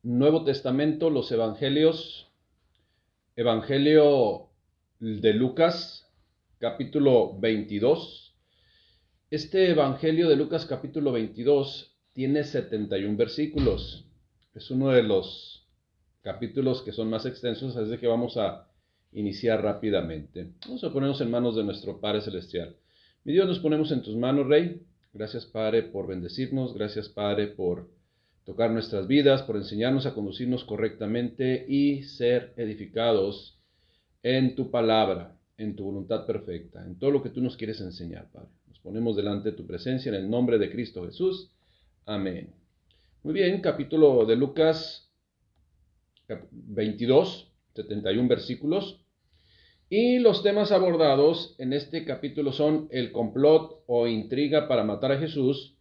Nuevo Testamento, los Evangelios, Evangelio de Lucas, capítulo 22. Este Evangelio de Lucas, capítulo 22, tiene 71 versículos. Es uno de los capítulos que son más extensos, así que vamos a iniciar rápidamente. Vamos a ponernos en manos de nuestro Padre Celestial. Mi Dios, nos ponemos en tus manos, Rey. Gracias, Padre, por bendecirnos. Gracias, Padre, por tocar nuestras vidas, por enseñarnos a conducirnos correctamente y ser edificados en tu palabra, en tu voluntad perfecta, en todo lo que tú nos quieres enseñar, Padre. Nos ponemos delante de tu presencia en el nombre de Cristo Jesús. Amén. Muy bien, capítulo de Lucas 22, 71 versículos. Y los temas abordados en este capítulo son el complot o intriga para matar a Jesús,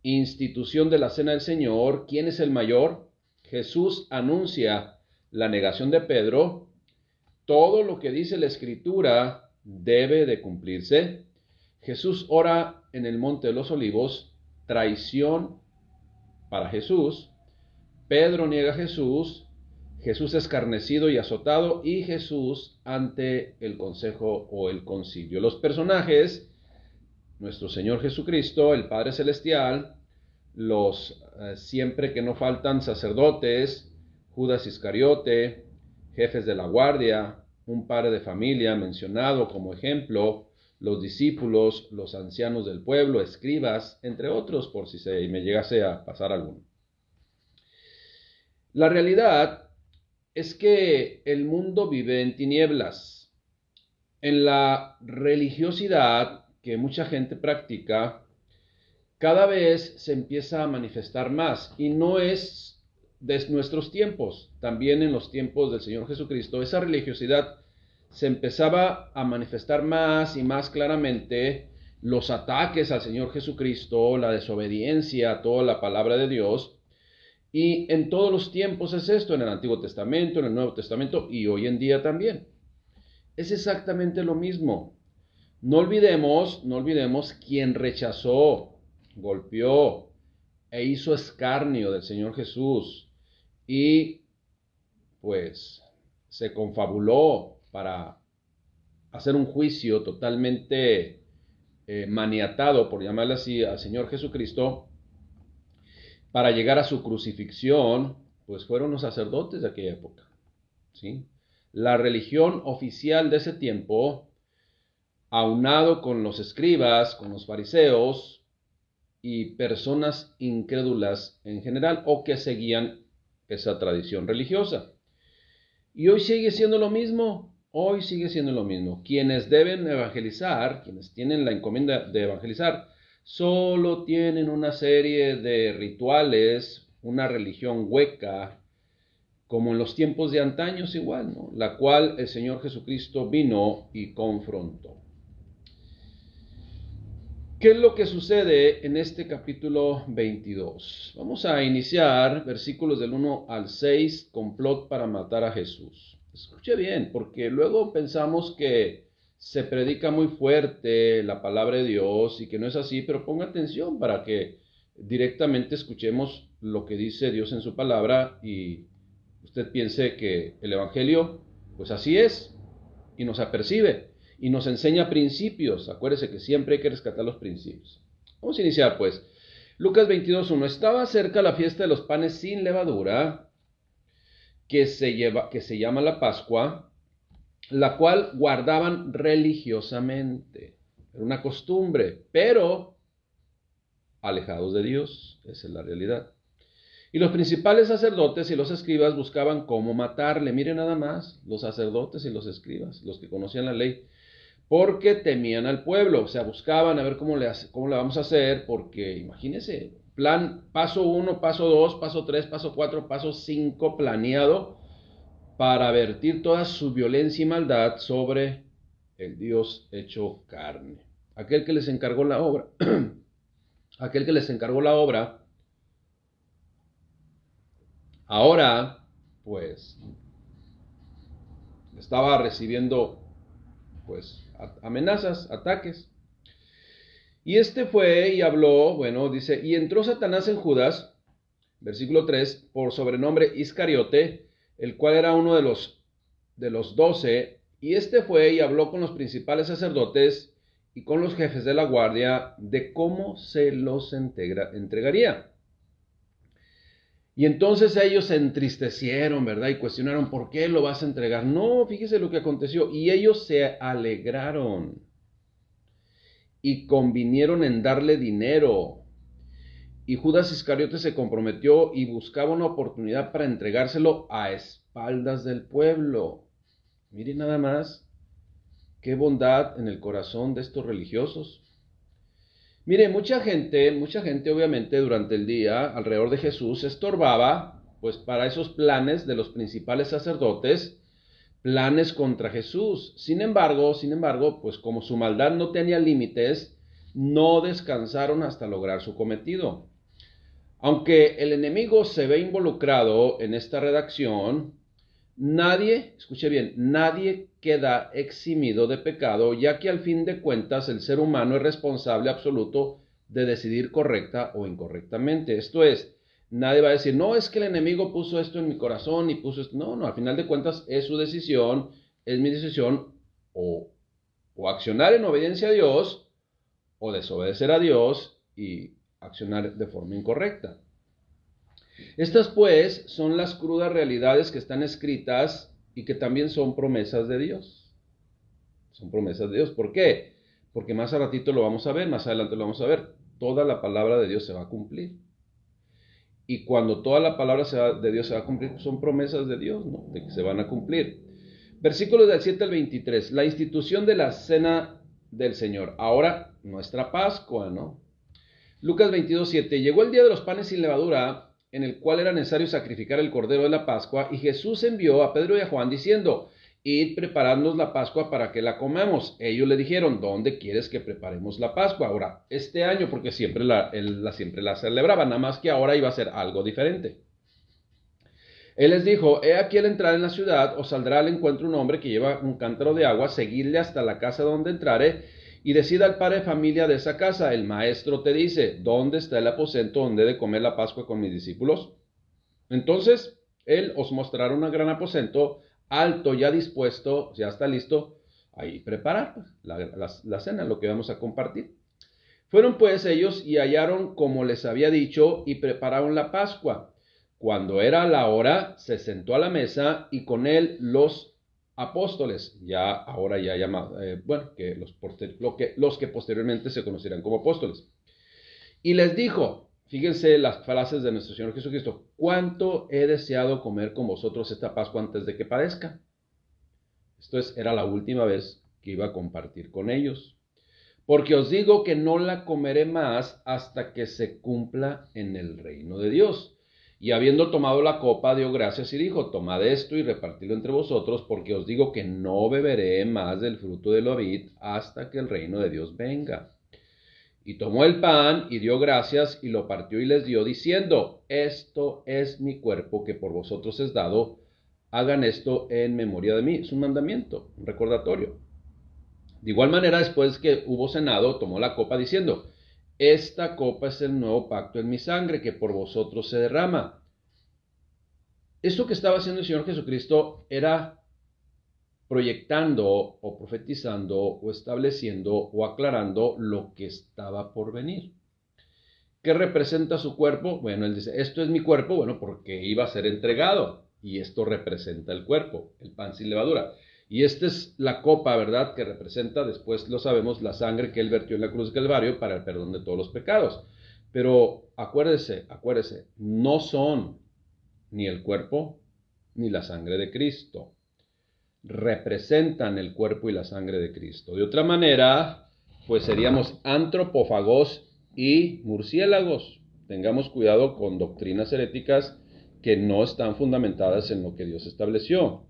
institución de la Cena del Señor, ¿quién es el mayor? Jesús anuncia la negación de Pedro, todo lo que dice la Escritura debe de cumplirse. Jesús ora en el Monte de los Olivos, traición para Jesús, Pedro niega a Jesús, Jesús escarnecido y azotado y Jesús ante el consejo o el concilio. Los personajes: nuestro Señor Jesucristo, el Padre Celestial, los siempre que no faltan sacerdotes, Judas Iscariote, jefes de la guardia, un padre de familia mencionado como ejemplo, los discípulos, los ancianos del pueblo, escribas, entre otros, por si me llegase a pasar alguno. La realidad es que el mundo vive en tinieblas. En la religiosidad que mucha gente practica, cada vez se empieza a manifestar más, y no es de nuestros tiempos, también en los tiempos del Señor Jesucristo, esa religiosidad se empezaba a manifestar más y más claramente, los ataques al Señor Jesucristo, la desobediencia a toda la palabra de Dios. Y en todos los tiempos es esto, en el Antiguo Testamento, en el Nuevo Testamento y hoy en día también. Es exactamente lo mismo. No olvidemos quien rechazó, golpeó e hizo escarnio del Señor Jesús y pues se confabuló para hacer un juicio totalmente maniatado, por llamarle así, al Señor Jesucristo, para llegar a su crucifixión, pues fueron los sacerdotes de aquella época, ¿sí? La religión oficial de ese tiempo, aunado con los escribas, con los fariseos y personas incrédulas en general o que seguían esa tradición religiosa. Y hoy sigue siendo lo mismo, Quienes deben evangelizar, quienes tienen la encomienda de evangelizar, solo tienen una serie de rituales, una religión hueca, como en los tiempos de antaños igual, ¿no? La cual el Señor Jesucristo vino y confrontó. ¿Qué es lo que sucede en este capítulo 22? Vamos a iniciar versículos del 1 al 6, complot para matar a Jesús. Escuche bien, porque luego pensamos que se predica muy fuerte la palabra de Dios y que no es así, pero ponga atención para que directamente escuchemos lo que dice Dios en su palabra y usted piense que el Evangelio, pues así es, y nos apercibe, y nos enseña principios. Acuérdese que siempre hay que rescatar los principios. Vamos a iniciar pues. Lucas 22:1. Estaba cerca la fiesta de los panes sin levadura, que se llama la Pascua, la cual guardaban religiosamente. Era una costumbre, pero alejados de Dios. Esa es la realidad. Y los principales sacerdotes y los escribas buscaban cómo matarle. Miren nada más, los sacerdotes y los escribas, los que conocían la ley, porque temían al pueblo. O sea, buscaban a ver cómo le vamos a hacer, porque imagínense, plan paso 1, paso 2, paso 3, paso 4, paso 5 planeado para vertir toda su violencia y maldad sobre el Dios hecho carne. Aquel que les encargó la obra, ahora, pues, estaba recibiendo, pues, amenazas, ataques. Y fue y habló, bueno, dice, y entró Satanás en Judas, versículo 3, por sobrenombre Iscariote, el cual era uno de los 12, y este fue y habló con los principales sacerdotes y con los jefes de la guardia de cómo se los entregaría. Y entonces ellos se entristecieron, ¿verdad? Y cuestionaron, ¿por qué lo vas a entregar? No, fíjese lo que aconteció. Y ellos se alegraron y convinieron en darle dinero. Y Judas Iscariote se comprometió y buscaba una oportunidad para entregárselo a espaldas del pueblo. Miren nada más, qué bondad en el corazón de estos religiosos. Mire, mucha gente obviamente durante el día alrededor de Jesús estorbaba, pues para esos planes de los principales sacerdotes, planes contra Jesús. Sin embargo, pues como su maldad no tenía límites, no descansaron hasta lograr su cometido. Aunque el enemigo se ve involucrado en esta redacción, nadie, escuche bien, nadie queda eximido de pecado, ya que al fin de cuentas el ser humano es responsable absoluto de decidir correcta o incorrectamente. Esto es, nadie va a decir, no, es que el enemigo puso esto en mi corazón y puso esto. No, al final de cuentas es su decisión, es mi decisión, o accionar en obediencia a Dios, o desobedecer a Dios y accionar de forma incorrecta. Estas pues son las crudas realidades que están escritas y que también son promesas de Dios. Son promesas de Dios. ¿Por qué? Porque más a ratito lo vamos a ver, más adelante lo vamos a ver. Toda la palabra de Dios se va a cumplir. Y cuando toda la palabra de Dios se va a cumplir, son promesas de Dios, ¿no? De que se van a cumplir. Versículos del 7 al 23. La institución de la cena del Señor. Ahora, nuestra Pascua, ¿no? Lucas 22:7. Llegó el día de los panes sin levadura, en el cual era necesario sacrificar el cordero de la Pascua, y Jesús envió a Pedro y a Juan diciendo, id, preparadnos la Pascua para que la comamos. Ellos le dijeron, ¿dónde quieres que preparemos la Pascua? Ahora, este año, porque siempre la celebraba, nada más que ahora iba a ser algo diferente. Él les dijo, he aquí al entrar en la ciudad, os saldrá al encuentro un hombre que lleva un cántaro de agua, seguidle hasta la casa donde entrare, y decida al padre de familia de esa casa, el maestro te dice, ¿dónde está el aposento donde he de comer la Pascua con mis discípulos? Entonces, él os mostrará un gran aposento, alto, ya dispuesto, ya está listo, ahí preparar la cena, lo que vamos a compartir. Fueron pues ellos y hallaron como les había dicho, y prepararon la Pascua. Cuando era la hora, se sentó a la mesa, y con él los apóstoles, ahora ya llamados, que los que posteriormente se conocerán como apóstoles. Y les dijo, fíjense las frases de nuestro Señor Jesucristo, ¿cuánto he deseado comer con vosotros esta Pascua antes de que padezca? Esto era la última vez que iba a compartir con ellos. Porque os digo que no la comeré más hasta que se cumpla en el reino de Dios. Y habiendo tomado la copa, dio gracias y dijo, tomad esto y repartidlo entre vosotros, porque os digo que no beberé más del fruto de la vid hasta que el reino de Dios venga. Y tomó el pan y dio gracias y lo partió y les dio, diciendo, esto es mi cuerpo que por vosotros es dado, hagan esto en memoria de mí. Es un mandamiento, un recordatorio. De igual manera, después que hubo cenado, tomó la copa diciendo, esta copa es el nuevo pacto en mi sangre que por vosotros se derrama. Esto que estaba haciendo el Señor Jesucristo era proyectando o profetizando o estableciendo o aclarando lo que estaba por venir. ¿Qué representa su cuerpo? Bueno, él dice, esto es mi cuerpo, bueno, porque iba a ser entregado. Y esto representa el cuerpo, el pan sin levadura. Y esta es la copa, ¿verdad? Que representa, después lo sabemos, la sangre que él vertió en la cruz del Calvario para el perdón de todos los pecados. Pero acuérdese, no son ni el cuerpo ni la sangre de Cristo. Representan el cuerpo y la sangre de Cristo. De otra manera, pues seríamos antropófagos y murciélagos. Tengamos cuidado con doctrinas heréticas que no están fundamentadas en lo que Dios estableció.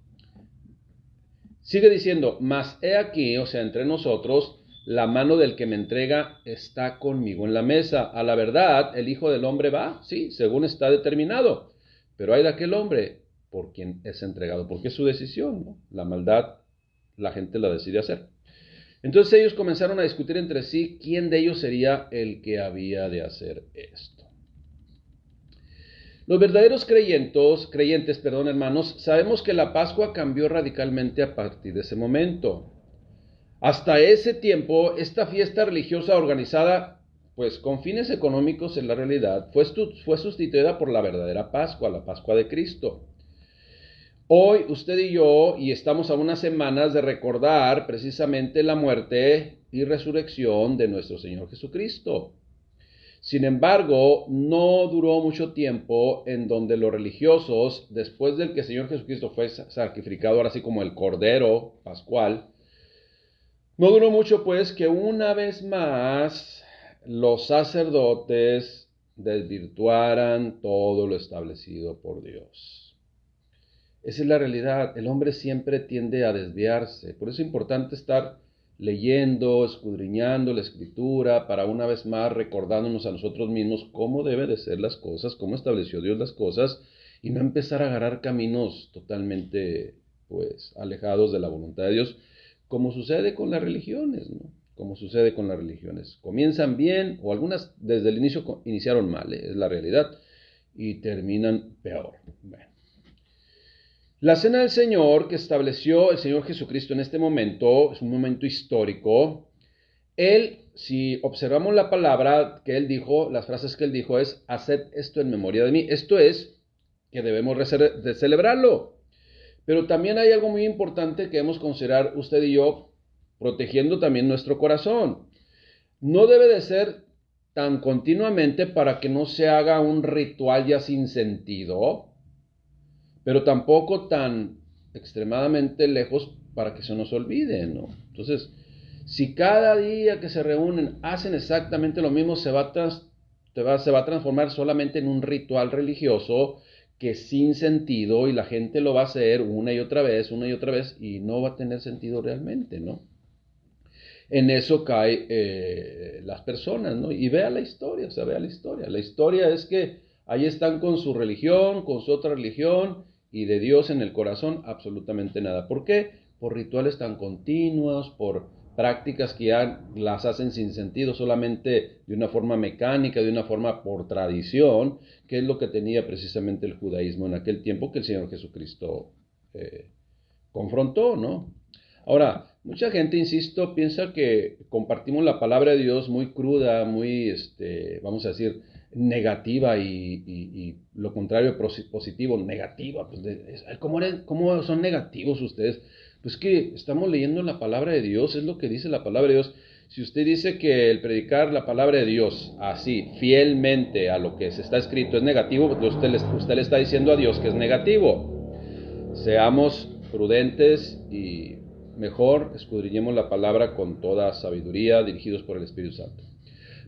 Sigue diciendo, mas he aquí, o sea, entre nosotros, la mano del que me entrega está conmigo en la mesa. A la verdad, el Hijo del Hombre va, sí, según está determinado. Pero hay de aquel hombre por quien es entregado, porque es su decisión, ¿no? La maldad, la gente la decide hacer. Entonces ellos comenzaron a discutir entre sí quién de ellos sería el que había de hacer esto. Los verdaderos creyentes, hermanos, sabemos que la Pascua cambió radicalmente a partir de ese momento. Hasta ese tiempo, esta fiesta religiosa organizada, pues con fines económicos en la realidad, fue sustituida por la verdadera Pascua, la Pascua de Cristo. Hoy usted y yo, y estamos a unas semanas de recordar precisamente la muerte y resurrección de nuestro Señor Jesucristo. Sin embargo, no duró mucho tiempo en donde los religiosos, después del que el Señor Jesucristo fue sacrificado, ahora así como el Cordero Pascual, no duró mucho pues que una vez más los sacerdotes desvirtuaran todo lo establecido por Dios. Esa es la realidad. El hombre siempre tiende a desviarse. Por eso es importante estar leyendo, escudriñando la Escritura, para una vez más recordándonos a nosotros mismos cómo deben de ser las cosas, cómo estableció Dios las cosas, y no empezar a agarrar caminos totalmente, pues, alejados de la voluntad de Dios, como sucede con las religiones, ¿no? Como sucede con las religiones. Comienzan bien, o algunas desde el inicio iniciaron mal, es la realidad, y terminan peor. Bueno. La cena del Señor que estableció el Señor Jesucristo en este momento, es un momento histórico. Él, si observamos la palabra que Él dijo, las frases que Él dijo es, haced esto en memoria de mí. Esto es que debemos de celebrarlo. Pero también hay algo muy importante que debemos considerar usted y yo, protegiendo también nuestro corazón. No debe de ser tan continuamente para que no se haga un ritual ya sin sentido, pero tampoco tan extremadamente lejos para que se nos olvide, ¿no? Entonces, si cada día que se reúnen hacen exactamente lo mismo, se va a transformar solamente en un ritual religioso que es sin sentido, y la gente lo va a hacer una y otra vez, y no va a tener sentido realmente, ¿no? En eso caen las personas, ¿no? Y vea la historia, vea la historia. La historia es que ahí están con su religión, con su otra religión, y de Dios en el corazón absolutamente nada. ¿Por qué? Por rituales tan continuos, por prácticas que ya las hacen sin sentido, solamente de una forma mecánica, de una forma por tradición, que es lo que tenía precisamente el judaísmo en aquel tiempo que el Señor Jesucristo confrontó, ¿no? Ahora, mucha gente, insisto, piensa que compartimos la palabra de Dios muy cruda, muy, vamos a decir, negativa, y lo contrario positivo, negativa. Pues ¿cómo son negativos ustedes? Pues que estamos leyendo la palabra de Dios, es lo que dice la palabra de Dios. Si usted dice que el predicar la palabra de Dios así, fielmente a lo que se está escrito es negativo, pues usted le está diciendo a Dios que es negativo. Seamos prudentes y mejor escudriñemos la palabra con toda sabiduría, dirigidos por el Espíritu Santo.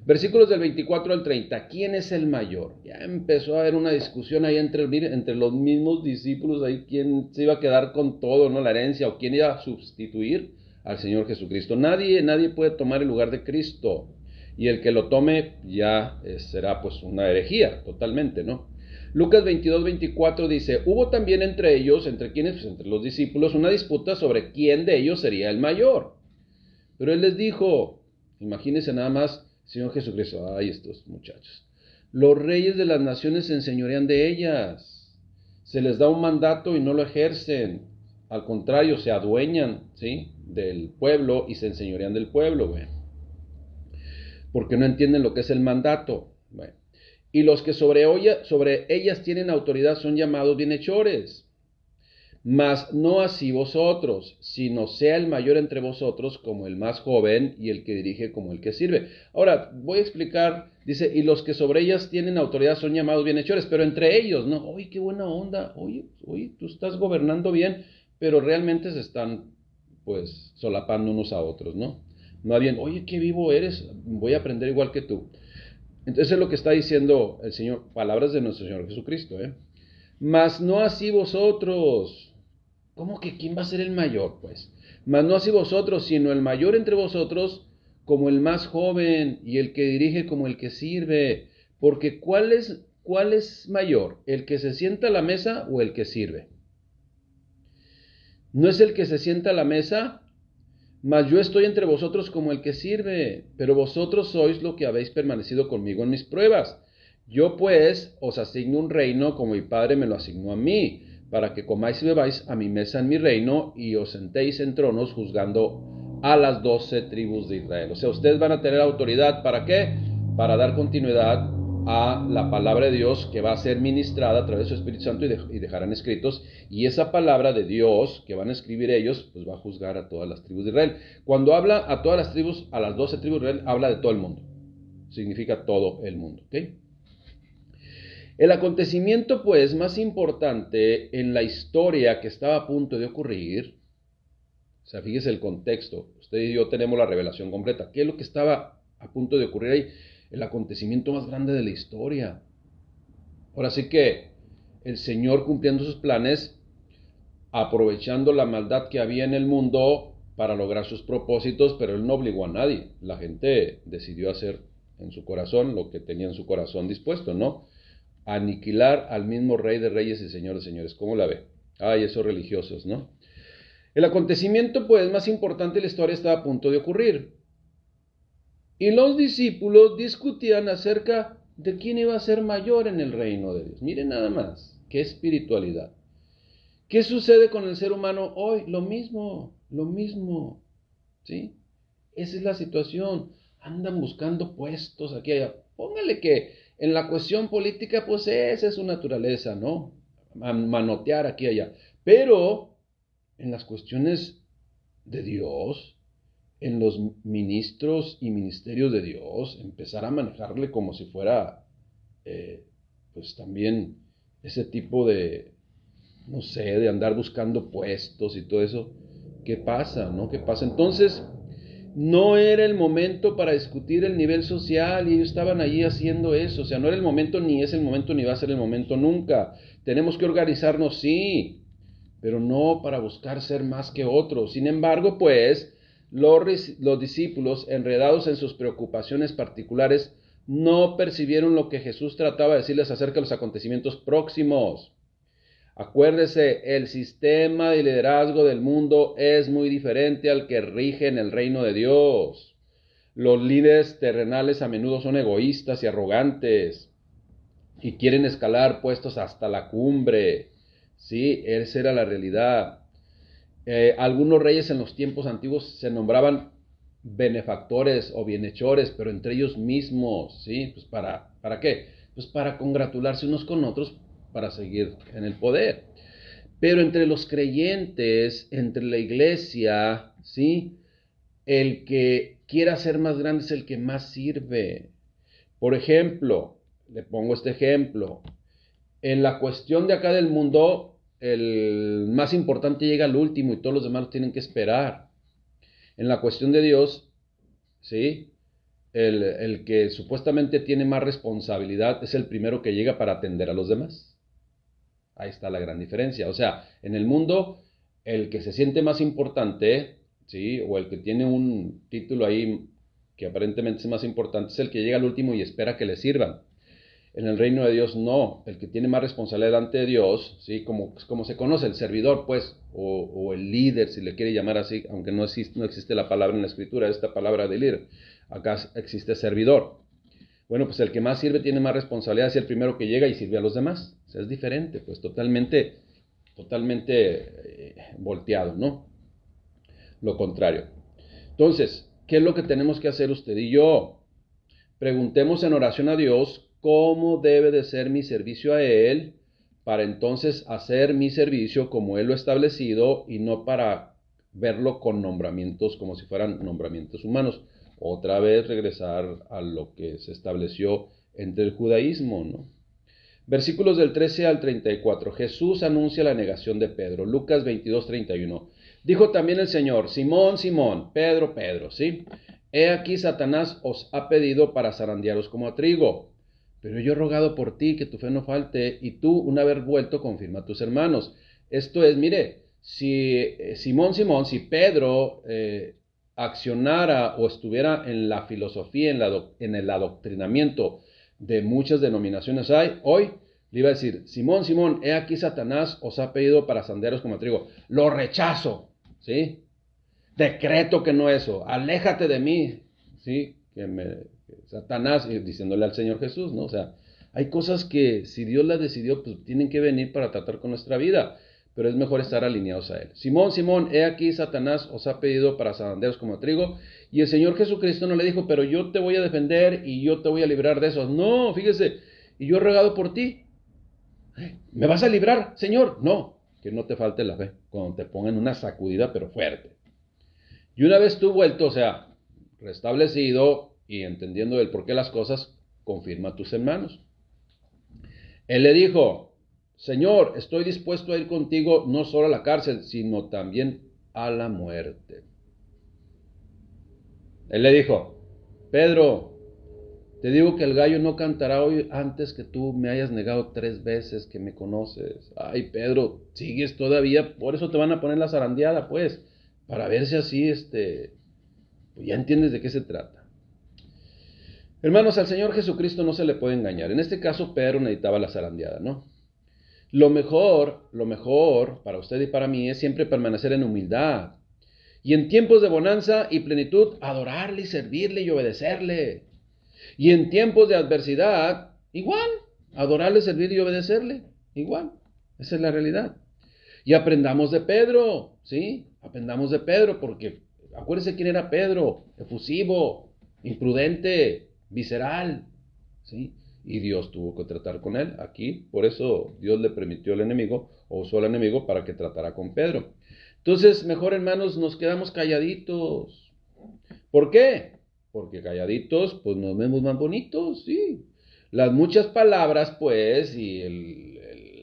Versículos del 24 al 30. ¿Quién es el mayor? Ya empezó a haber una discusión ahí entre los mismos discípulos, ahí quién se iba a quedar con todo, ¿no? La herencia, o quién iba a sustituir al Señor Jesucristo. Nadie puede tomar el lugar de Cristo, y el que lo tome ya será pues una herejía totalmente, ¿no? Lucas 22-24 dice, hubo también entre ellos, ¿entre quiénes? Pues entre los discípulos, una disputa sobre quién de ellos sería el mayor. Pero Él les dijo, imagínense nada más, Señor Jesucristo, ay, estos muchachos, los reyes de las naciones se enseñorean de ellas, se les da un mandato y no lo ejercen, al contrario, se adueñan, ¿sí?, del pueblo y se enseñorean del pueblo, bueno, porque no entienden lo que es el mandato, bueno. Y los que sobre ellas tienen autoridad son llamados bienhechores. Mas no así vosotros, sino sea el mayor entre vosotros como el más joven, y el que dirige como el que sirve. Ahora, voy a explicar, dice, y los que sobre ellas tienen autoridad son llamados bienhechores, pero entre ellos, ¿no? Oye, qué buena onda, oye, tú estás gobernando bien, pero realmente se están, pues, solapando unos a otros, ¿no? Más bien, oye, qué vivo eres, voy a aprender igual que tú. Entonces es lo que está diciendo el Señor, palabras de nuestro Señor Jesucristo, Mas no así vosotros. ¿Cómo que quién va a ser el mayor? Pues, mas no así vosotros, sino el mayor entre vosotros como el más joven, y el que dirige como el que sirve. Porque ¿cuál es mayor? ¿El que se sienta a la mesa o el que sirve? ¿No es el que se sienta a la mesa? Mas yo estoy entre vosotros como el que sirve. Pero vosotros sois lo que habéis permanecido conmigo en mis pruebas. Yo pues os asigno un reino como mi Padre me lo asignó a mí, para que comáis y bebáis a mi mesa en mi reino y os sentéis en tronos juzgando a las 12 tribus de Israel. O sea, ustedes van a tener autoridad, ¿para qué? Para dar continuidad a la palabra de Dios que va a ser ministrada a través de su Espíritu Santo y dejarán escritos, y esa palabra de Dios que van a escribir ellos, pues va a juzgar a todas las tribus de Israel. Cuando habla a todas las tribus, a las 12 tribus de Israel, habla de todo el mundo. Significa todo el mundo, ¿ok? El acontecimiento, pues, más importante en la historia que estaba a punto de ocurrir, o sea, fíjese el contexto, usted y yo tenemos la revelación completa. ¿Qué es lo que estaba a punto de ocurrir ahí? El acontecimiento más grande de la historia. Ahora sí que el Señor cumpliendo sus planes, aprovechando la maldad que había en el mundo para lograr sus propósitos, pero Él no obligó a nadie. La gente decidió hacer en su corazón lo que tenía en su corazón dispuesto, ¿no? Aniquilar al mismo Rey de Reyes y Señor de Señores. ¿Cómo la ve? Ay, esos religiosos, ¿no? El acontecimiento, pues, más importante de la historia estaba a punto de ocurrir. Y los discípulos discutían acerca de quién iba a ser mayor en el reino de Dios. Miren nada más, qué espiritualidad. ¿Qué sucede con el ser humano hoy? Lo mismo, ¿sí? Esa es la situación. Andan buscando puestos aquí y allá. Póngale que en la cuestión política, pues esa es su naturaleza, ¿no? Manotear aquí y allá. Pero en las cuestiones de Dios, en los ministros y ministerios de Dios, empezar a manejarle como si fuera, pues también ese tipo de, no sé, de andar buscando puestos y todo eso. ¿Qué pasa, no? ¿Qué pasa? Entonces, no era el momento para discutir el nivel social y ellos estaban allí haciendo eso. O sea, no era el momento, ni es el momento, ni va a ser el momento nunca. Tenemos que organizarnos, sí, pero no para buscar ser más que otros. Sin embargo, pues, los discípulos, enredados en sus preocupaciones particulares, no percibieron lo que Jesús trataba de decirles acerca de los acontecimientos próximos. Acuérdese, el sistema de liderazgo del mundo es muy diferente al que rige en el reino de Dios. Los líderes terrenales a menudo son egoístas y arrogantes y quieren escalar puestos hasta la cumbre. Sí, esa era la realidad. Algunos reyes en los tiempos antiguos se nombraban benefactores o bienhechores, pero entre ellos mismos, ¿sí? Pues ¿para qué? Pues para congratularse unos con otros para seguir en el poder. Pero entre los creyentes, entre la iglesia, ¿sí? El que quiera ser más grande es el que más sirve. Por ejemplo, le pongo este ejemplo. En la cuestión de acá del mundo, el más importante llega al último y todos los demás tienen que esperar. En la cuestión de Dios, ¿sí? El que supuestamente tiene más responsabilidad es el primero que llega para atender a los demás. Ahí está la gran diferencia. O sea, en el mundo, el que se siente más importante, ¿sí? O el que tiene un título ahí que aparentemente es más importante, es el que llega al último y espera que le sirvan. En el reino de Dios no, el que tiene más responsabilidad delante de Dios, ¿sí? Como se conoce, el servidor, pues, o el líder, si le quiere llamar así, aunque no existe la palabra en la escritura, esta palabra de líder, acá existe servidor. Bueno, pues el que más sirve tiene más responsabilidad, es el primero que llega y sirve a los demás. O sea, es diferente, pues totalmente volteado, ¿no? Lo contrario. Entonces, ¿qué es lo que tenemos que hacer usted y yo? Preguntemos en oración a Dios cómo debe de ser mi servicio a Él, para entonces hacer mi servicio como Él lo ha establecido y no para verlo con nombramientos como si fueran nombramientos humanos. Otra vez regresar a lo que se estableció entre el judaísmo, ¿no? Versículos del 13 al 34. Jesús anuncia la negación de Pedro. Lucas 22, 31. Dijo también el Señor: Simón, Simón, Pedro, Pedro, ¿sí? He aquí Satanás os ha pedido para zarandearos como a trigo. Pero yo he rogado por ti que tu fe no falte, y tú, una vez vuelto, confirma a tus hermanos. Esto es, mire, si Simón, si Pedro accionara o estuviera en la filosofía, en el adoctrinamiento de muchas denominaciones hoy, le iba a decir: Simón, Simón, he aquí Satanás os ha pedido para zarandearos como a trigo. Lo rechazo, ¿sí? Decreto que no eso, aléjate de mí, ¿sí? Satanás, diciéndole al Señor Jesús, ¿no? O sea, Hay cosas que si Dios las decidió, pues tienen que venir para tratar con nuestra vida, pero es mejor estar alineados a Él. Simón, Simón, he aquí Satanás os ha pedido para zarandearos como trigo, y el Señor Jesucristo no le dijo, pero yo te voy a defender y yo te voy a librar de esos. No, fíjese, y yo he rogado por ti. ¿Me vas a librar, Señor? No, que no te falte la fe, cuando te pongan una sacudida, pero fuerte. Y una vez tú vuelto, o sea, restablecido y entendiendo el por qué las cosas, confirma a tus hermanos. Él le dijo, Señor, estoy dispuesto a ir contigo no solo a la cárcel, sino también a la muerte. Él le dijo, Pedro, te digo que el gallo no cantará hoy antes que tú me hayas negado 3 veces que me conoces. Ay, Pedro, sigues todavía, por eso te van a poner la zarandeada, pues, para ver si así, pues ya entiendes de qué se trata. Hermanos, al Señor Jesucristo no se le puede engañar. En este caso, Pedro necesitaba la zarandeada, ¿no? Lo mejor para usted y para mí es siempre permanecer en humildad. Y en tiempos de bonanza y plenitud, adorarle y servirle y obedecerle. Y en tiempos de adversidad, igual, adorarle, servirle y obedecerle. Igual, esa es la realidad. Y aprendamos de Pedro, ¿sí? Aprendamos de Pedro, porque acuérdense quién era Pedro, efusivo, imprudente, visceral, ¿sí? Y Dios tuvo que tratar con él aquí, por eso Dios le permitió al enemigo, o usó al enemigo para que tratara con Pedro. Entonces, mejor hermanos, nos quedamos calladitos. ¿Por qué? Porque calladitos, pues nos vemos más bonitos, sí. Las muchas palabras, pues, y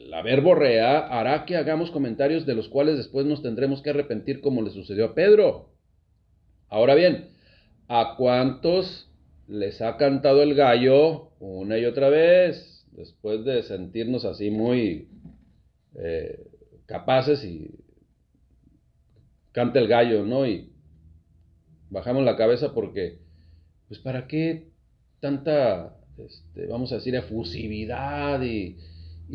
la verborrea hará que hagamos comentarios de los cuales después nos tendremos que arrepentir como le sucedió a Pedro. Ahora bien, ¿a cuántos les ha cantado el gallo una y otra vez? Después de sentirnos así muy capaces y canta el gallo, ¿no? Y bajamos la cabeza porque, pues, ¿para qué tanta, vamos a decir, efusividad y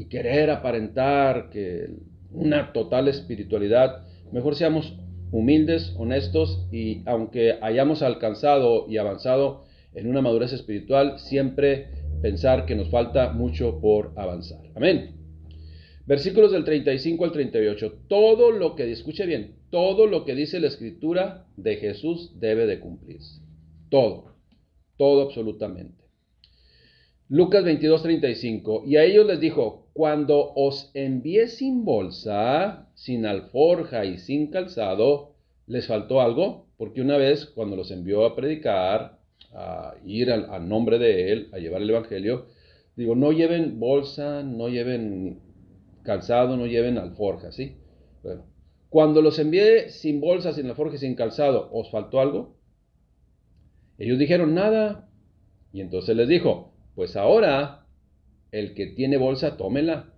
querer aparentar que una total espiritualidad? Mejor seamos humildes, honestos, y aunque hayamos alcanzado y avanzado en una madurez espiritual, siempre pensar que nos falta mucho por avanzar. Amén. Versículos del 35 al 38. Todo lo que, escuche bien, todo lo que dice la Escritura de Jesús debe de cumplirse. Todo absolutamente. Lucas 22:35. Y a ellos les dijo, cuando os envié sin bolsa, sin alforja y sin calzado, ¿les faltó algo? Porque una vez cuando los envió a predicar, a ir a nombre de él, a llevar el evangelio, digo, no lleven bolsa, no lleven calzado, no lleven alforja, ¿sí? Bueno, cuando los envié sin bolsa, sin alforja y sin calzado, ¿os faltó algo? Ellos dijeron, nada. Y entonces les dijo, pues ahora el que tiene bolsa, tómela,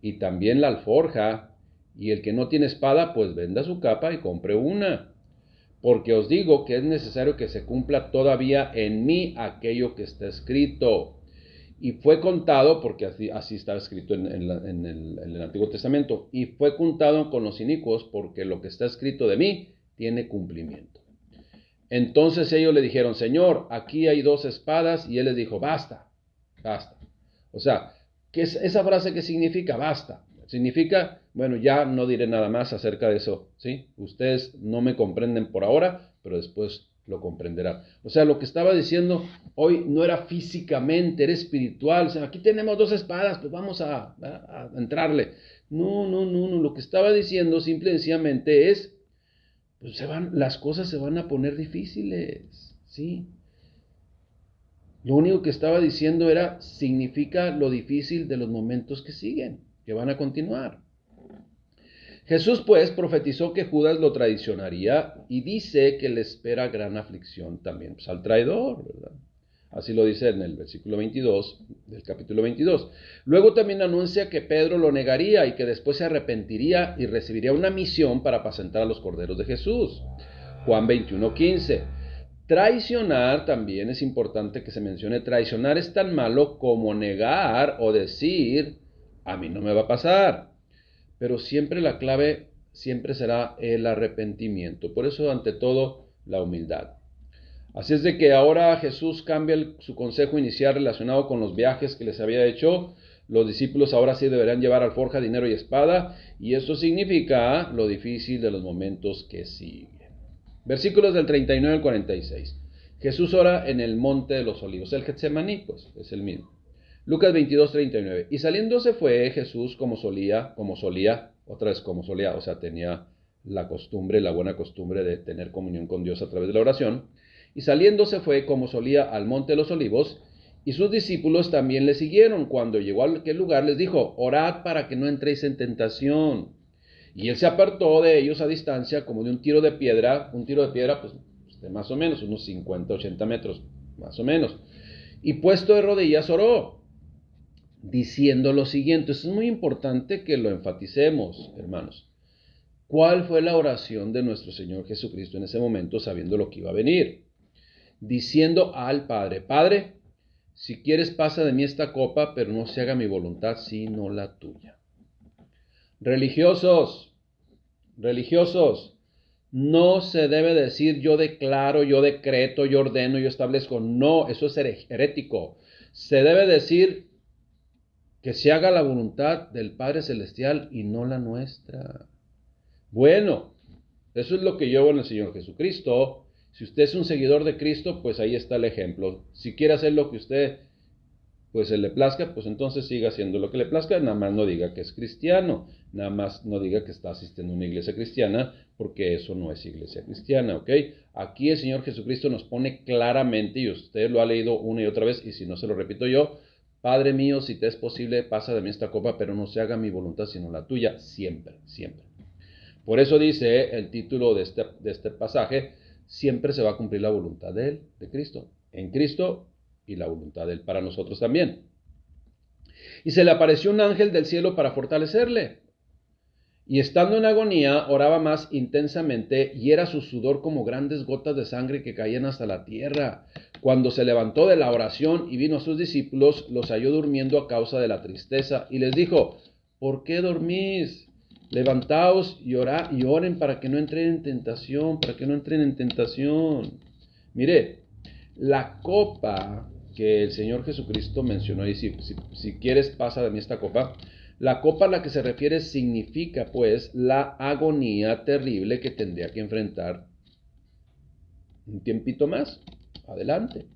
y también la alforja, y el que no tiene espada, pues venda su capa y compre una. Porque os digo que es necesario que se cumpla todavía en mí aquello que está escrito. Y fue contado, porque así está escrito en el Antiguo Testamento, y fue contado con los inicuos, porque lo que está escrito de mí tiene cumplimiento. Entonces ellos le dijeron, Señor, aquí hay 2 espadas, y él les dijo, basta. O sea, ¿qué es esa frase que significa? Basta. Significa, bueno, ya no diré nada más acerca de eso, ¿sí? Ustedes no me comprenden por ahora, pero después lo comprenderán. O sea, lo que estaba diciendo hoy no era físicamente, era espiritual. O sea, aquí tenemos 2 espadas, pues vamos a entrarle. No. Lo que estaba diciendo simple y sencillamente es, pues las cosas se van a poner difíciles, ¿sí? Lo único que estaba diciendo significa lo difícil de los momentos que siguen, que van a continuar. Jesús pues profetizó que Judas lo traicionaría y dice que le espera gran aflicción también, pues al traidor, ¿verdad? Así lo dice en el versículo 22 del capítulo 22. Luego también anuncia que Pedro lo negaría y que después se arrepentiría y recibiría una misión para apacentar a los corderos de Jesús. Juan 21:15. Traicionar, también es importante que se mencione, traicionar es tan malo como negar o decir, a mí no me va a pasar. Pero siempre la clave siempre será el arrepentimiento. Por eso, ante todo, la humildad. Así es de que ahora Jesús cambia su consejo inicial relacionado con los viajes que les había hecho. Los discípulos ahora sí deberán llevar alforja, dinero y espada, y eso significa lo difícil de los momentos que siguen. Versículos del 39 al 46. Jesús ora en el monte de los olivos. El Getsemaní, pues, es el mismo. Lucas 22, 39. Y saliéndose fue Jesús como solía, otra vez como solía, o sea, tenía la costumbre, la buena costumbre de tener comunión con Dios a través de la oración. Y saliéndose fue como solía al monte de los olivos, y sus discípulos también le siguieron. Cuando llegó a aquel lugar les dijo, orad para que no entréis en tentación. Y él se apartó de ellos a distancia como de un tiro de piedra pues de más o menos unos 50, 80 metros, más o menos. Y puesto de rodillas oró, diciendo lo siguiente. Eso es muy importante que lo enfaticemos, hermanos. ¿Cuál fue la oración de nuestro Señor Jesucristo en ese momento, sabiendo lo que iba a venir? Diciendo al Padre, Padre, si quieres pasa de mí esta copa, pero no se haga mi voluntad, sino la tuya. Religiosos, no se debe decir yo declaro, yo decreto, yo ordeno, yo establezco. No, eso es herético. Se debe decir que se haga la voluntad del Padre Celestial y no la nuestra. Bueno, eso es lo que yo hago en el Señor Jesucristo. Si usted es un seguidor de Cristo, pues ahí está el ejemplo. Si quiere hacer lo que usted pues se le plazca, pues entonces siga haciendo lo que le plazca, nada más no diga que es cristiano, nada más no diga que está asistiendo a una iglesia cristiana, porque eso no es iglesia cristiana, ¿ok? Aquí el Señor Jesucristo nos pone claramente, y usted lo ha leído una y otra vez, y si no se lo repito yo, Padre mío, si te es posible, pasa de mí esta copa, pero no se haga mi voluntad, sino la tuya, siempre, siempre. Por eso dice el título de este pasaje, siempre se va a cumplir la voluntad de Él, de Cristo, en Cristo, y la voluntad de Él para nosotros también. Y se le apareció un ángel del cielo para fortalecerle. Y estando en agonía, oraba más intensamente, y era su sudor como grandes gotas de sangre que caían hasta la tierra. Cuando se levantó de la oración y vino a sus discípulos, los halló durmiendo a causa de la tristeza, y les dijo, ¿por qué dormís? Levantaos y oren para que no entren en tentación, Mire, la copa que el Señor Jesucristo mencionó, y si quieres pasa de mí esta copa, la copa a la que se refiere significa pues la agonía terrible que tendría que enfrentar un tiempito más adelante.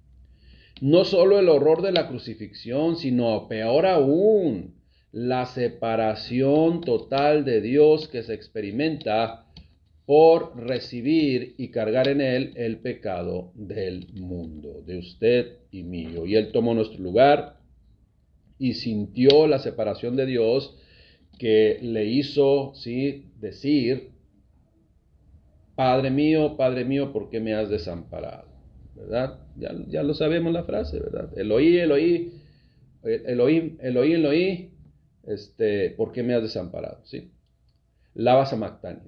No solo el horror de la crucifixión, sino peor aún, la separación total de Dios que se experimenta por recibir y cargar en Él el pecado del mundo, de usted y mío. Y Él tomó nuestro lugar y sintió la separación de Dios que le hizo, ¿sí?, decir, Padre mío, ¿por qué me has desamparado? ¿Verdad? Ya lo sabemos la frase, ¿verdad? Eloí, ¿por qué me has desamparado? ¿Sí? Lava sabactani.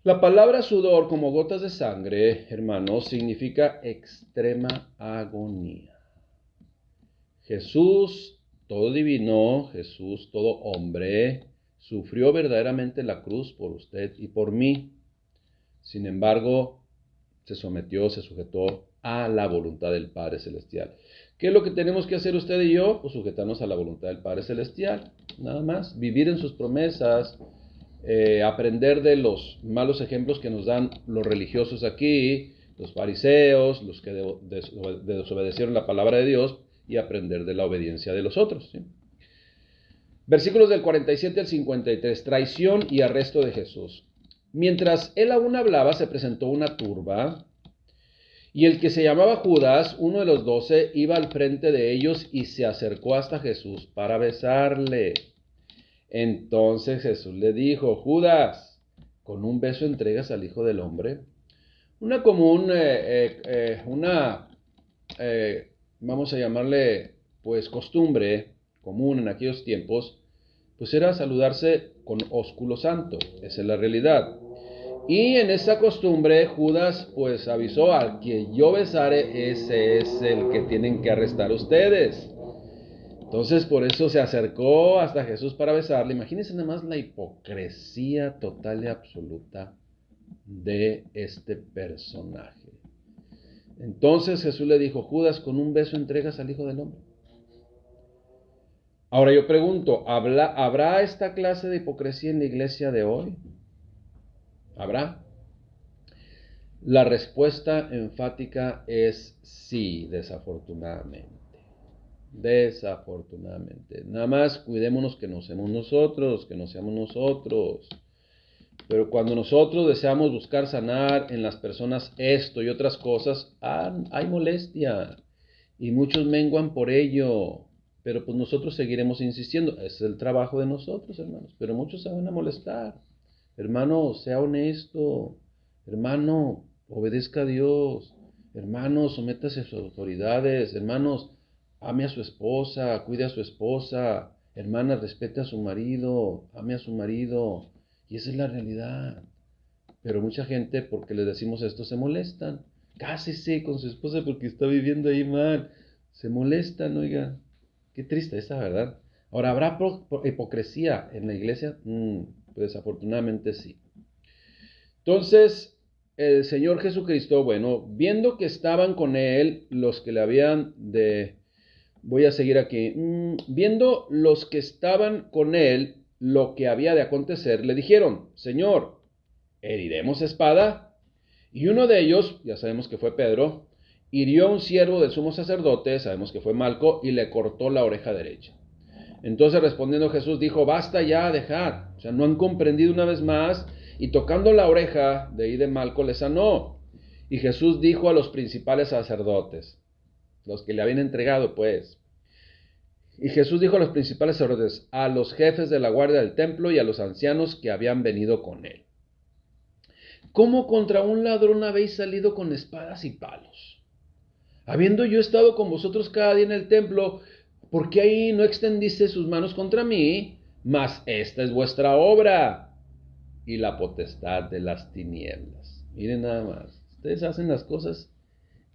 La palabra sudor, como gotas de sangre, hermanos, significa extrema agonía. Jesús, todo divino, Jesús, todo hombre, sufrió verdaderamente la cruz por usted y por mí. Sin embargo, se sujetó a la voluntad del Padre Celestial. ¿Qué es lo que tenemos que hacer usted y yo? Pues sujetarnos a la voluntad del Padre Celestial, nada más, vivir en sus promesas, aprender de los malos ejemplos que nos dan los religiosos aquí, los fariseos, los que desobedecieron la palabra de Dios, y aprender de la obediencia de los otros, ¿sí? Versículos del 47 al 53, traición y arresto de Jesús. Mientras él aún hablaba, se presentó una turba, y el que se llamaba Judas, uno de los 12, iba al frente de ellos y se acercó hasta Jesús para besarle. Entonces Jesús le dijo, Judas, ¿con un beso entregas al Hijo del Hombre? Una común, vamos a llamarle, pues, costumbre común en aquellos tiempos, pues era saludarse con ósculo santo. Esa es la realidad. Y en esa costumbre, Judas, pues, avisó, al que yo besare, ese es el que tienen que arrestar ustedes. Entonces, por eso se acercó hasta Jesús para besarle. Imagínense nada más la hipocresía total y absoluta de este personaje. Entonces Jesús le dijo, Judas, ¿con un beso entregas al Hijo del Hombre? Ahora yo pregunto, ¿habrá esta clase de hipocresía en la iglesia de hoy? ¿Habrá? La respuesta enfática es sí, desafortunadamente. Desafortunadamente. Nada más cuidémonos que no seamos nosotros, que no seamos nosotros. Pero cuando nosotros deseamos buscar sanar en las personas esto y otras cosas, hay molestia. Y muchos menguan por ello. Pero pues nosotros seguiremos insistiendo. Es el trabajo de nosotros, hermanos. Pero muchos se van a molestar. Hermano, sea honesto. Hermano, obedezca a Dios. Hermano, sométase a sus autoridades. Hermanos, ame a su esposa, cuide a su esposa. Hermana, respete a su marido, ame a su marido. Y esa es la realidad. Pero mucha gente, porque les decimos esto, se molestan. Cásese con su esposa porque está viviendo ahí mal. Se molestan, oiga. Qué triste esa, ¿verdad? Ahora, ¿habrá hipocresía en la iglesia? Pues desafortunadamente sí. Entonces, el Señor Jesucristo, bueno, viendo que estaban con Él los que le habían de... Voy a seguir aquí. Viendo los que estaban con Él lo que había de acontecer, le dijeron, Señor, ¿heriremos espada? Y uno de ellos, ya sabemos que fue Pedro, hirió a un siervo del sumo sacerdote, sabemos que fue Malco, y le cortó la oreja derecha. Entonces respondiendo Jesús dijo, basta ya, dejad. O sea, no han comprendido una vez más, y tocando la oreja de ahí de Malco le sanó. Y Jesús dijo a los principales sacerdotes, los que le habían entregado, pues, y Jesús dijo a los principales sacerdotes, a los jefes de la guardia del templo y a los ancianos que habían venido con él, ¿cómo contra un ladrón habéis salido con espadas y palos? Habiendo yo estado con vosotros cada día en el templo, ¿por qué ahí no extendiste sus manos contra mí? Mas esta es vuestra obra y la potestad de las tinieblas. Miren nada más, ustedes hacen las cosas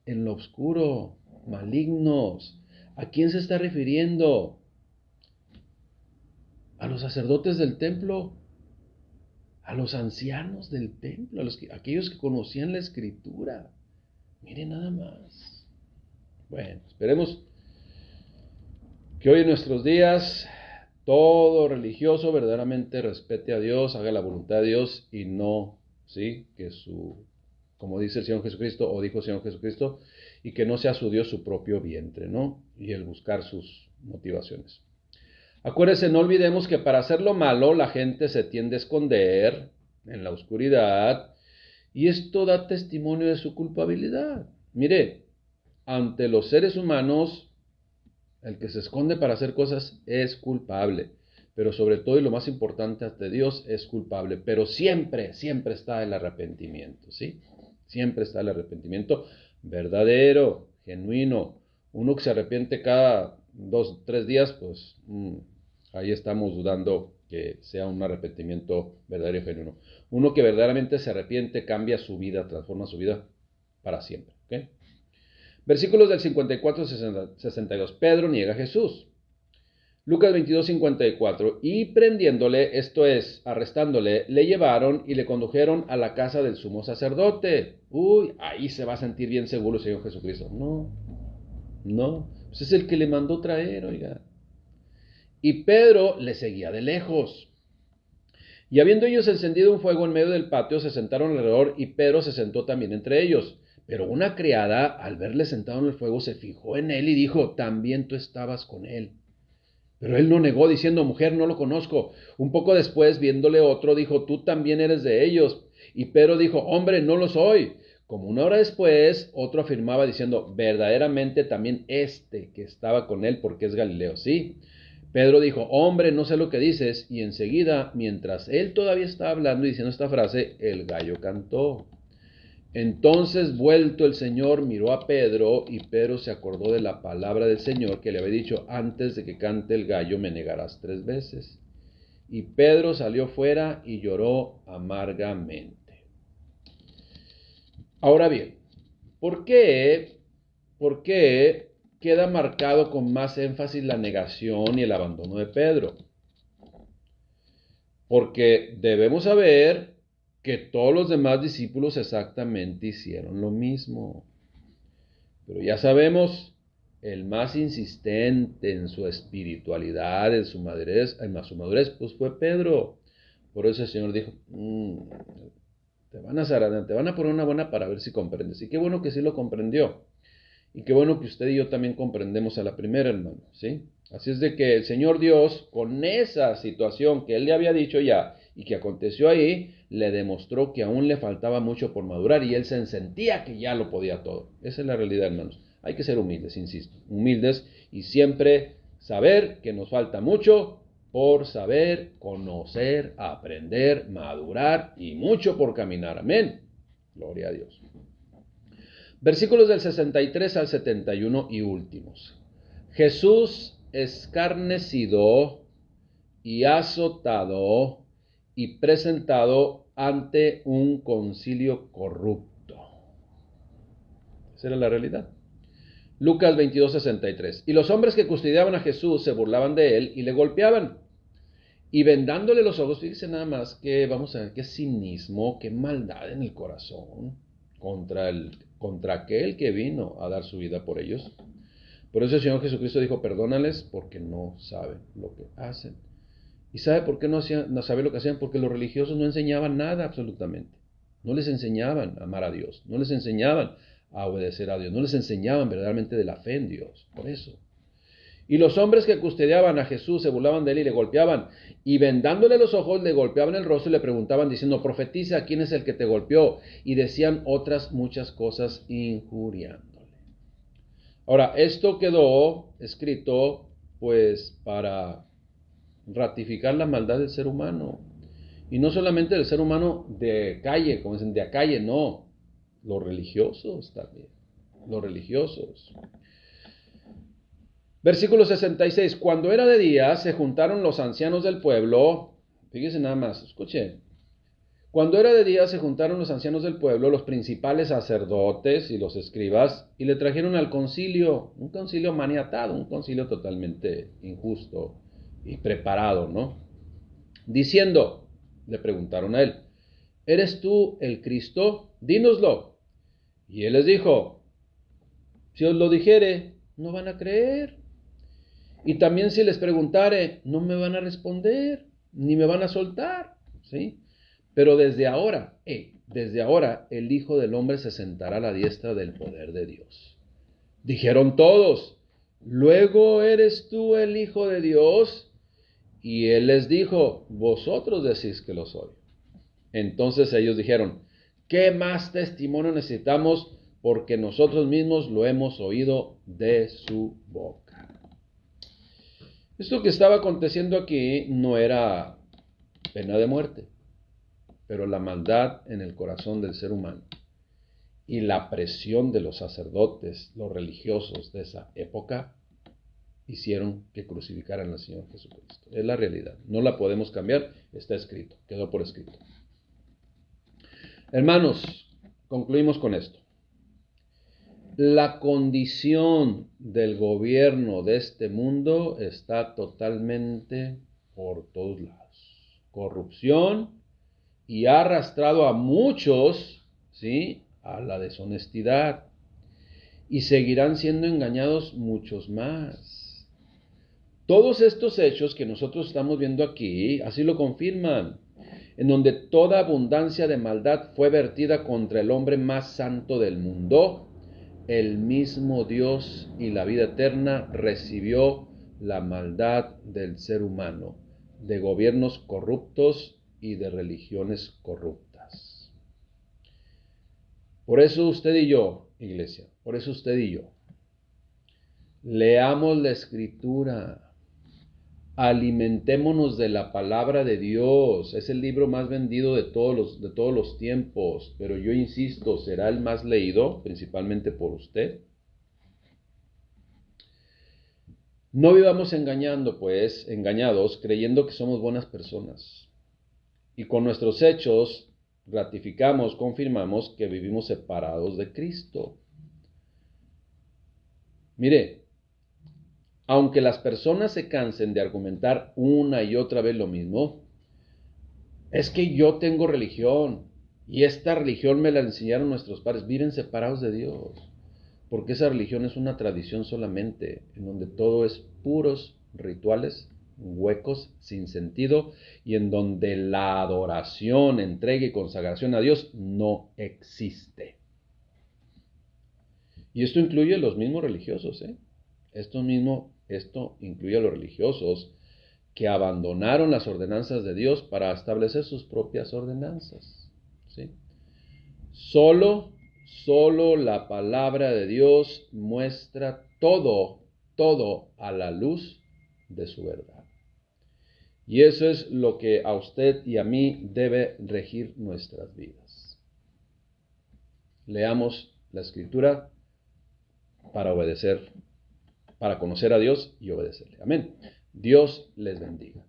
en lo oscuro, malignos. ¿A quién se está refiriendo? A los sacerdotes del templo, a los ancianos del templo, aquellos que conocían la escritura. Miren nada más. Bueno, esperemos que hoy en nuestros días todo religioso verdaderamente respete a Dios, haga la voluntad de Dios y no, ¿sí? Como dice el Señor Jesucristo, o dijo el Señor Jesucristo, y que no sea su Dios su propio vientre, ¿no? Y el buscar sus motivaciones. Acuérdense, no olvidemos que para hacer lo malo la gente se tiende a esconder en la oscuridad y esto da testimonio de su culpabilidad. Mire, ante los seres humanos, el que se esconde para hacer cosas es culpable, pero sobre todo y lo más importante ante Dios es culpable, pero siempre, siempre está el arrepentimiento, ¿sí? Siempre está el arrepentimiento verdadero, genuino. Uno que se arrepiente cada 2, 3 días, pues ahí estamos dudando que sea un arrepentimiento verdadero y genuino. Uno que verdaderamente se arrepiente, cambia su vida, transforma su vida para siempre. ¿Okay? Versículos del 54 al 62. Pedro niega a Jesús. Lucas 22, 54. Y prendiéndole, esto es, arrestándole, le llevaron y le condujeron a la casa del sumo sacerdote. Uy, ahí se va a sentir bien seguro el Señor Jesucristo. No, pues es el que le mandó traer, oiga. Y Pedro le seguía de lejos. Y habiendo ellos encendido un fuego en medio del patio, se sentaron alrededor y Pedro se sentó también entre ellos. Pero una criada, al verle sentado en el fuego, se fijó en él y dijo, también tú estabas con él. Pero él no negó, diciendo, mujer, no lo conozco. Un poco después, viéndole otro, dijo, tú también eres de ellos. Y Pedro dijo, hombre, no lo soy. Como una hora después, otro afirmaba diciendo, verdaderamente también este que estaba con él, porque es Galileo. Sí. Pedro dijo, hombre, no sé lo que dices. Y enseguida, mientras él todavía estaba hablando y diciendo esta frase, el gallo cantó. Entonces, vuelto el Señor, miró a Pedro, y Pedro se acordó de la palabra del Señor que le había dicho, antes de que cante el gallo me negarás 3 veces. Y Pedro salió fuera y lloró amargamente. Ahora bien, ¿por qué queda marcado con más énfasis la negación y el abandono de Pedro? Porque debemos saber que todos los demás discípulos exactamente hicieron lo mismo. Pero ya sabemos, el más insistente en su espiritualidad, en su madurez, pues fue Pedro. Por eso el Señor dijo, te van a poner una buena para ver si comprendes. Y qué bueno que sí lo comprendió. Y qué bueno que usted y yo también comprendemos a la primera, hermano, ¿sí? Así es de que el Señor Dios, con esa situación que Él le había dicho ya y que aconteció ahí, le demostró que aún le faltaba mucho por madurar y Él se sentía que ya lo podía todo. Esa es la realidad, hermanos. Hay que ser humildes, insisto, humildes y siempre saber que nos falta mucho por saber, conocer, aprender, madurar y mucho por caminar. Amén. Gloria a Dios. Versículos del 63 al 71 y últimos. Jesús escarnecido y azotado y presentado ante un concilio corrupto. Esa era la realidad. Lucas 22:63. Y los hombres que custodiaban a Jesús se burlaban de él y le golpeaban. Y vendándole los ojos, fíjense nada más que vamos a ver qué cinismo, qué maldad en el corazón contra aquel que vino a dar su vida por ellos. Por eso el Señor Jesucristo dijo, perdónales porque no saben lo que hacen. ¿Y sabe por qué no sabe lo que hacían? Porque los religiosos no enseñaban nada absolutamente. No les enseñaban a amar a Dios, no les enseñaban a obedecer a Dios, no les enseñaban verdaderamente de la fe en Dios. Por eso. Y los hombres que custodiaban a Jesús se burlaban de él y le golpeaban. Y vendándole los ojos, le golpeaban el rostro y le preguntaban diciendo, profetiza, ¿quién es el que te golpeó? Y decían otras muchas cosas injuriándole. Ahora, esto quedó escrito pues para ratificar la maldad del ser humano. Y no solamente del ser humano de calle, como dicen, de a calle, no. Los religiosos también. Los religiosos. Versículo 66. Cuando era de día, se juntaron los ancianos del pueblo. Fíjense nada más, escuchen. Cuando era de día, se juntaron los ancianos del pueblo, los principales sacerdotes y los escribas, y le trajeron al concilio, un concilio maniatado, un concilio totalmente injusto y preparado, ¿no? Diciendo, le preguntaron a él, ¿eres tú el Cristo? Dínoslo. Y él les dijo, si os lo dijere, no van a creer. Y también si les preguntare, no me van a responder, ni me van a soltar, ¿sí? Pero desde ahora el Hijo del Hombre se sentará a la diestra del poder de Dios. Dijeron todos, ¿luego eres tú el Hijo de Dios? Y él les dijo, vosotros decís que lo soy. Entonces ellos dijeron, ¿qué más testimonio necesitamos? Porque nosotros mismos lo hemos oído de su boca. Esto que estaba aconteciendo aquí no era pena de muerte, pero la maldad en el corazón del ser humano y la presión de los sacerdotes, los religiosos de esa época, hicieron que crucificaran al Señor Jesucristo. Es la realidad, no la podemos cambiar, está escrito, quedó por escrito. Hermanos, concluimos con esto. La condición del gobierno de este mundo está totalmente por todos lados. Corrupción y ha arrastrado a muchos, ¿sí?, a la deshonestidad. Y seguirán siendo engañados muchos más. Todos estos hechos que nosotros estamos viendo aquí, así lo confirman, en donde toda abundancia de maldad fue vertida contra el hombre más santo del mundo, el mismo Dios y la vida eterna recibió la maldad del ser humano, de gobiernos corruptos y de religiones corruptas. Por eso usted y yo, iglesia, por eso usted y yo, leamos la Escritura, alimentémonos de la palabra de Dios. Es el libro más vendido de todos los tiempos, pero yo insisto, será el más leído, principalmente por usted. No vivamos engañados, creyendo que somos buenas personas. Y con nuestros hechos ratificamos, confirmamos que vivimos separados de Cristo. Mire, aunque las personas se cansen de argumentar una y otra vez lo mismo, es que yo tengo religión y esta religión me la enseñaron nuestros padres, viven separados de Dios. porque esa religión es una tradición solamente, en donde todo es puros rituales, huecos, sin sentido, y en donde la adoración, entrega y consagración a Dios no existe. Y esto incluye a los mismos religiosos, ¿eh? Esto incluye a los religiosos que abandonaron las ordenanzas de Dios para establecer sus propias ordenanzas, ¿sí? Solo la palabra de Dios muestra todo a la luz de su verdad. Y eso es lo que a usted y a mí debe regir nuestras vidas. Leamos la Escritura para obedecer, para conocer a Dios y obedecerle. Amén. Dios les bendiga.